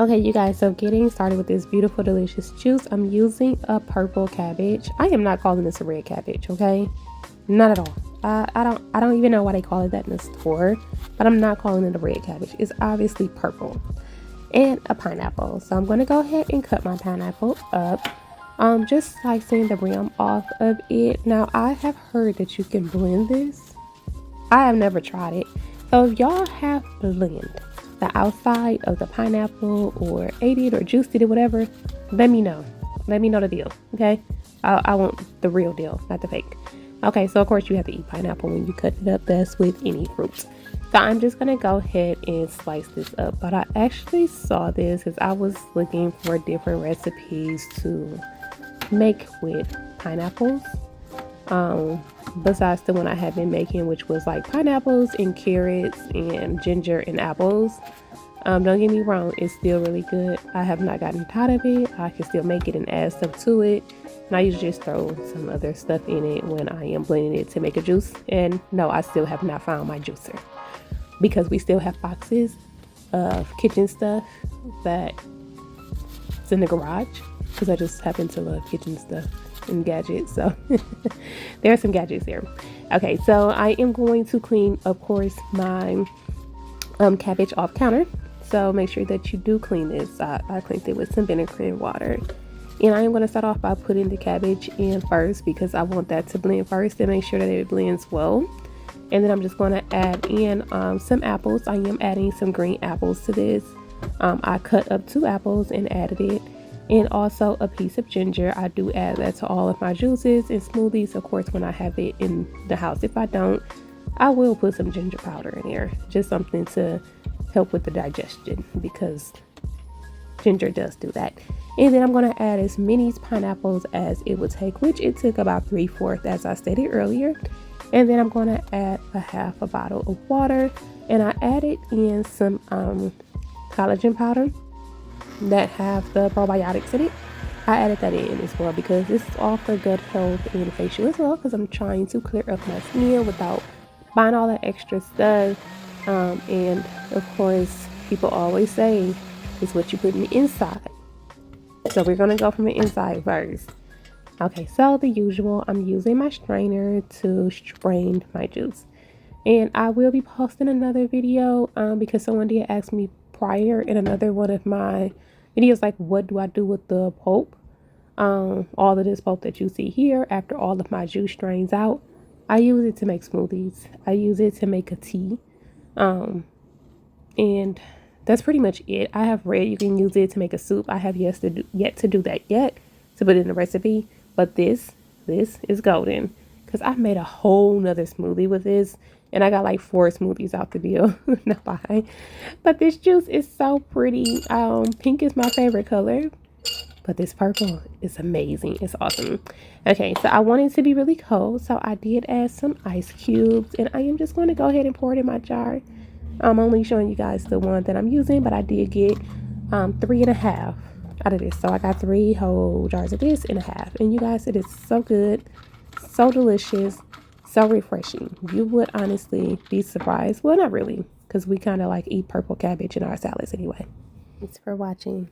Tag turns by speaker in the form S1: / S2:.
S1: Okay, you guys, so getting started with this beautiful, delicious juice, I'm using a purple cabbage. I am not calling this a red cabbage, okay? Not at all. I don't even know why they call it that in the store, but I'm not calling it a red cabbage. It's obviously purple. And a pineapple. So I'm going to go ahead and cut my pineapple up. Just slicing the rim off of it. Now, I have heard that you can blend this. I have never tried it. So if y'all have blend the outside of the pineapple or ate it or juiced it or whatever, let me know. Let me know the deal, okay? I want the real deal, not the fake. Okay, so of course you have to eat pineapple when you cut it up. That's with any fruits. So I'm just gonna go ahead and slice this up. But I actually saw this as I was looking for different recipes to make with pineapples. Besides the one I had been making, which was like pineapples and carrots and ginger and apples. Don't get me wrong, it's still really good. I have not gotten tired of it. I can still make it and add stuff to it. And I usually just throw some other stuff in it when I am blending it to make a juice. And no, I still have not found my juicer because we still have boxes of kitchen stuff that's in the garage because I just happen to love kitchen stuff and gadgets. So there are some gadgets there. Okay, so I am going to clean, of course, my cabbage off counter. So make sure that you do clean this. I cleaned it with some vinegar and water. And I am going to start off by putting the cabbage in first because I want that to blend first and make sure that it blends well. And then I'm just going to add in some apples. I am adding some green apples to this. I cut up 2 apples and added it. And also a piece of ginger. I do add that to all of my juices and smoothies, of course, when I have it in the house. If I don't, I will put some ginger powder in there. Just something to help with the digestion because ginger does do that. And then I'm going to add as many pineapples as it would take, which it took about 3/4 as I stated earlier. And then I'm going to add a half a bottle of water. And I added in some collagen powder that have the probiotics in it. I added that in as well because this is all for gut health and facial as well because I'm trying to clear up my skin without buying all that extra stuff. And of course, people always say it's what you put in the inside. So we're going to go from the inside first. Okay, so the usual, I'm using my strainer to strain my juice. And I will be posting another video because someone did ask me prior in another one of my videos, like, what do I do with the pulp? All of this pulp that you see here, after all of my juice strains out, I use it to make smoothies. I use it to make a tea. And that's pretty much it. I have read you can use it to make a soup. I have yet to do that yet, to put it in the recipe. But this is golden because I've made a whole nother smoothie with this. And I got like 4 smoothies out the deal. Not buying. But this juice is so pretty. Pink is my favorite color. But this purple is amazing. It's awesome. Okay, so I want it to be really cold. So I did add some ice cubes. And I am just going to go ahead and pour it in my jar. I'm only showing you guys the one that I'm using. But I did get 3.5 out of this. So I got 3 whole jars of this and a half. And you guys, it is so good. So delicious. So refreshing. You would honestly be surprised. Well, not really, because we kind of like eat purple cabbage in our salads anyway. Thanks for watching.